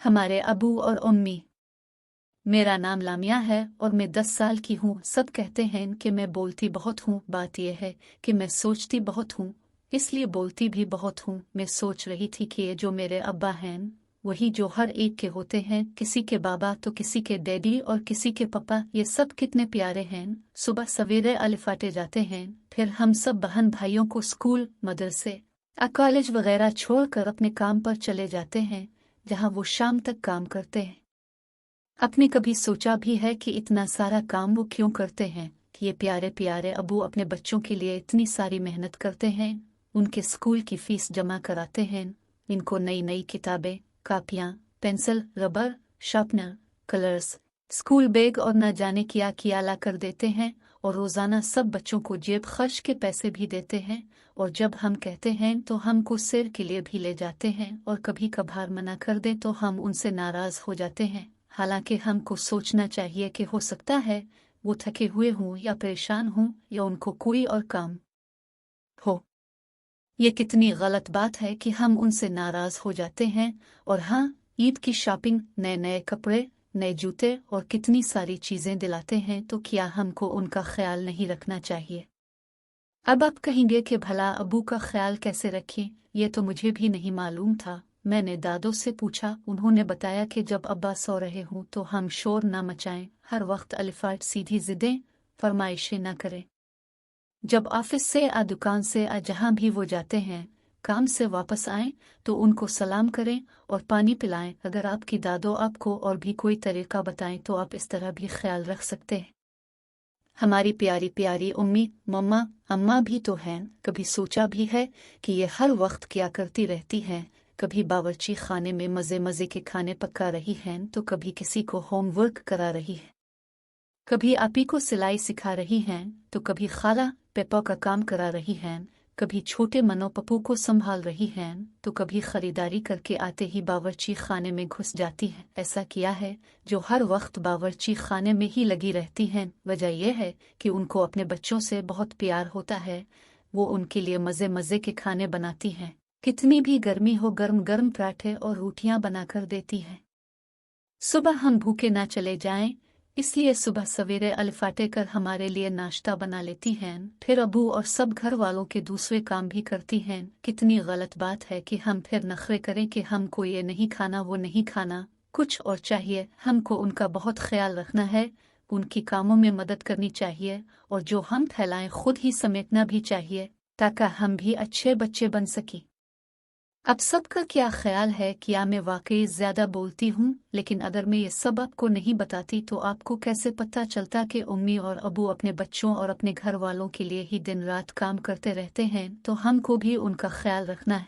हमारे अबू और अम्मी। मेरा नाम लामिया है और मैं 10 साल की हूँ। सब कहते हैं कि मैं बोलती बहुत हूँ। बात यह है कि मैं सोचती बहुत हूँ, इसलिए बोलती भी बहुत हूँ। मैं सोच रही थी कि ये जो मेरे अब्बा हैं वही जो हर एक के होते हैं, किसी के बाबा तो किसी के डैडी और किसी के पापा, ये सब कितने प्यारे हैं। सुबह सवेरे अलिफाटे जाते हैं, फिर हम सब बहन भाइयों को स्कूल, मदरसे, कॉलेज वगैरह छोड़कर अपने काम पर चले जाते हैं, जहाँ वो शाम तक काम करते हैं। आपने कभी सोचा भी है कि इतना सारा काम वो क्यों करते हैं, कि ये प्यारे प्यारे अबू अपने बच्चों के लिए इतनी सारी मेहनत करते हैं, उनके स्कूल की फीस जमा कराते हैं, इनको नई नई किताबें, कापियाँ, pencil, rubber, sharpener, colours, school bag और न जाने क्या किया ला कर देते हैं, और रोज़ाना सब बच्चों को जेब खर्च के पैसे भी देते हैं। और जब हम कहते हैं तो हमको सिर के लिए भी ले जाते हैं, और कभी कभार मना कर दे तो हम उनसे नाराज़ हो जाते हैं। हालांकि हमको सोचना चाहिए कि हो सकता है वो थके हुए हों या परेशान हों या उनको कोई और काम हो। ये कितनी गलत बात है कि हम उनसे नाराज़ हो जाते हैं। और हाँ, ईद की शॉपिंग, नए नए कपड़े, नए जूते और कितनी सारी चीज़ें दिलाते हैं, तो क्या हमको उनका ख्याल नहीं रखना चाहिए? अब आप कहेंगे कि भला अबू का ख्याल कैसे रखें? ये तो मुझे भी नहीं मालूम था। मैंने दादों से पूछा, उन्होंने बताया कि जब अब्बा सो रहे हों तो हम शोर ना मचाएं, हर वक्त अलिफाट सीधी जिदें, फरमाइशें ना करें। जब ऑफिस से या दुकान से या जहाँ भी वो जाते हैं, काम से वापस आएं तो उनको सलाम करें और पानी पिलाएं। अगर आपकी दादो आपको और भी कोई तरीका बताएं तो आप इस तरह भी ख्याल रख सकते हैं। हमारी प्यारी प्यारी उम्मी, मम्मा, अम्मा भी तो हैं। कभी सोचा भी है कि ये हर वक्त क्या करती रहती हैं? कभी बावर्ची खाने में मज़े मज़े के खाने पका रही हैं, तो कभी किसी को होमवर्क करा रही है, कभी आपी को सिलाई सिखा रही हैं, तो कभी खाला पेपा का काम करा रही हैं, कभी छोटे मनो पप्पू को संभाल रही हैं, तो कभी खरीदारी करके आते ही बावर्ची खाने में घुस जाती हैं। ऐसा किया है जो हर वक्त बावर्ची खाने में ही लगी रहती हैं। वजह यह है कि उनको अपने बच्चों से बहुत प्यार होता है। वो उनके लिए मज़े मज़े के खाने बनाती हैं, कितनी भी गर्मी हो गर्म गर्म पराठे और रोटियां बनाकर देती हैं। सुबह हम भूखे ना चले जाएं, इसलिए सुबह सवेरे अलिफाटे कर हमारे लिए नाश्ता बना लेती हैं, फिर अबू और सब घर वालों के दूसरे काम भी करती हैं। कितनी गलत बात है कि हम फिर नखरे करें कि हमको ये नहीं खाना, वो नहीं खाना, कुछ और चाहिए। हमको उनका बहुत ख्याल रखना है, उनकी कामों में मदद करनी चाहिए, और जो हम फैलाएं खुद ही समेटना भी चाहिए, ताकि हम भी अच्छे बच्चे बन सकें। अब सबका क्या ख्याल है? क्या मैं वाकई ज्यादा बोलती हूँ? लेकिन अगर मैं ये सब आपको नहीं बताती तो आपको कैसे पता चलता कि उम्मी और अबू अपने बच्चों और अपने घर वालों के लिए ही दिन रात काम करते रहते हैं? तो हमको भी उनका ख्याल रखना है।